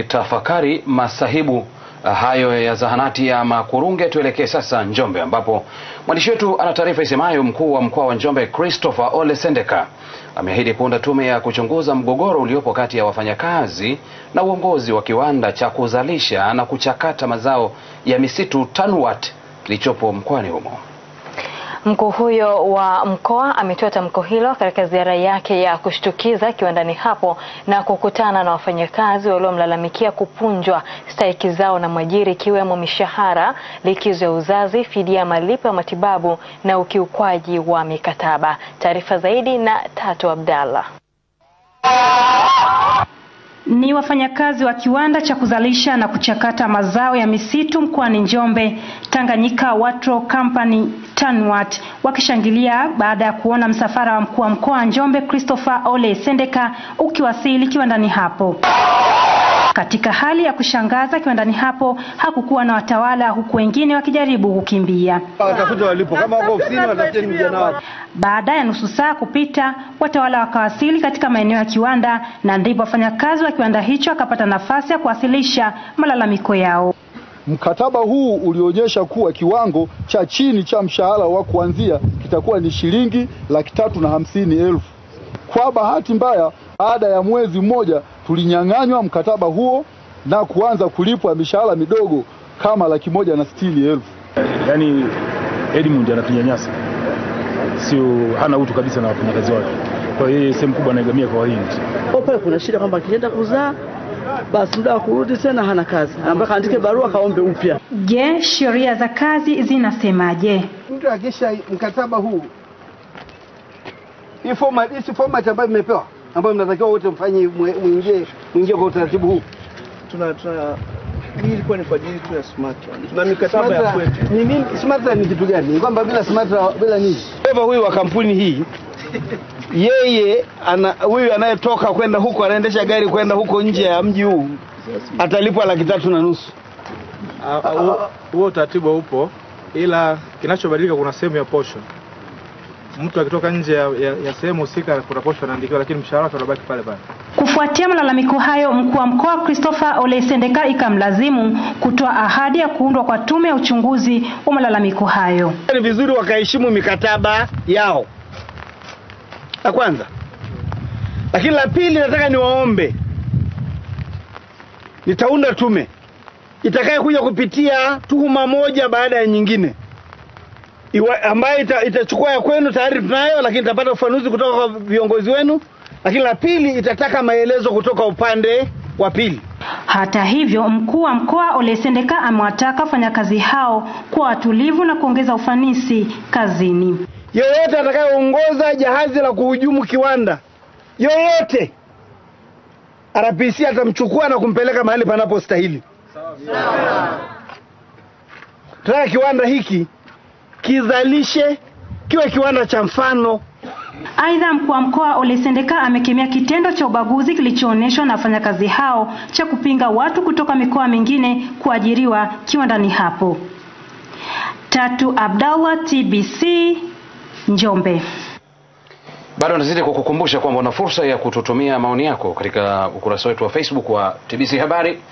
Tafakari masahibu hayo ya zahanati ya Makurunge. Tuelekee sasa Njombe, ambapo mwandishi wetu ana taarifa isemayo mkuu wa mkoa wa Njombe Christopher Ole Sendeka ameahidi kuunda tume ya kuchunguza mgogoro uliopo kati ya wafanyakazi na uongozi wa kiwanda cha kuzalisha na kuchakata mazao ya misitu TANWAT kilichopo mkoani humo. Mkuu huyo wa mkoa ametoa tamko hilo katika ziara yake ya kushtukiza kiwandani hapo na kukutana na wafanyakazi waliomlalamikia kupunjwa stahiki zao na mwajiri, ikiwemo mishahara, likizo ya uzazi, fidia ya malipo ya matibabu na ukiukwaji wa mikataba. Taarifa zaidi na Tatu Abdalla. Ni wafanyakazi wa kiwanda cha kuzalisha na kuchakata mazao ya misitu mkoani Njombe, Tanganyika Watro Company TANWAT, wakishangilia baada ya kuona msafara wa mkuu wa mkoa wa Njombe Christopher Ole Sendeka ukiwasili kiwandani hapo. Katika hali ya kushangaza, kiwandani hapo hakukuwa na watawala, huku wengine wakijaribu kukimbia. Watafuta walipo, kama wako ofisini watafute vijana wao. Baada ya nusu saa kupita, watawala wakawasili katika maeneo ya kiwanda, na ndipo wafanyakazi wa kiwanda hicho akapata nafasi ya kuwasilisha malalamiko yao. Mkataba huu ulionyesha kuwa kiwango cha chini cha mshahara wa kuanzia kitakuwa ni shilingi 350,000. Kwa bahati mbaya, baada ya mwezi mmoja tulinyang'anywa mkataba huo na kuanza kulipwa mishahara midogo kama 160,000. Yaani Edmund anatunyanyasa. Sio, hana utu kabisa na wafanyakazi wake. Kwa hiyo sehemu kubwa anaegamia kwa Wahindi. Pale kuna shida kwamba akienda kuzaa basi muda wa kurudi tena hana kazi, ambaye andike barua kaombe upya. Je, sheria za kazi zinasemaje? Mtu akisha mkataba huu, hii format ambayo imepewa, ambayo mnatakiwa wote mfanye, muingie kwa utaratibu huu. Hii ilikuwa ni kwa ajili tu ya SMATRA. Tuna mikataba ya kwetu. Ni nini SMATRA? Ni kitu gani? Ni kwamba bila SMATRA bila nini? Baba huyu wa kampuni hii, yeye huyu anayetoka kwenda huko, anaendesha gari kwenda huko nje ya mji huu, atalipwa 350,000. Huo utaratibu upo, ila kinachobadilika kuna sehemu ya posho. Mtu akitoka nje ya sehemu husika kuna posho anaandikiwa, lakini mshahara wake unabaki pale pale. Kufuatia malalamiko hayo, mkuu wa mkoa Christopher Ole Sendeka ikamlazimu kutoa ahadi ya kuundwa kwa tume ya uchunguzi wa malalamiko hayo. Ni vizuri wakaheshimu mikataba yao, la kwanza. Lakini la pili, nataka niwaombe, nitaunda tume itakayokuja kupitia tuhuma moja baada ya nyingine, ambayo itachukua ya kwenu tayari tunayo, lakini itapata ufafanuzi kutoka kwa viongozi wenu. Lakini la pili, itataka maelezo kutoka upande wa pili. Hata hivyo, mkuu wa mkoa Ole Sendeka amewataka wafanyakazi hao kuwa watulivu na kuongeza ufanisi kazini. Yeyote atakayeongoza jahazi la kuhujumu kiwanda yoyote, RPC atamchukua na kumpeleka mahali panapostahili. Tunataka kiwanda hiki kizalishe, kiwe kiwanda cha mfano. Aidha, mkuu wa mkoa Ole Sendeka amekemea kitendo cha ubaguzi kilichoonyeshwa na wafanyakazi hao cha kupinga watu kutoka mikoa mingine kuajiriwa kiwandani hapo. Tatu Abdalla, TBC, Njombe. Bado nazidi kukukumbusha kwamba una fursa ya kututumia maoni yako katika ukurasa wetu wa Facebook wa TBC Habari.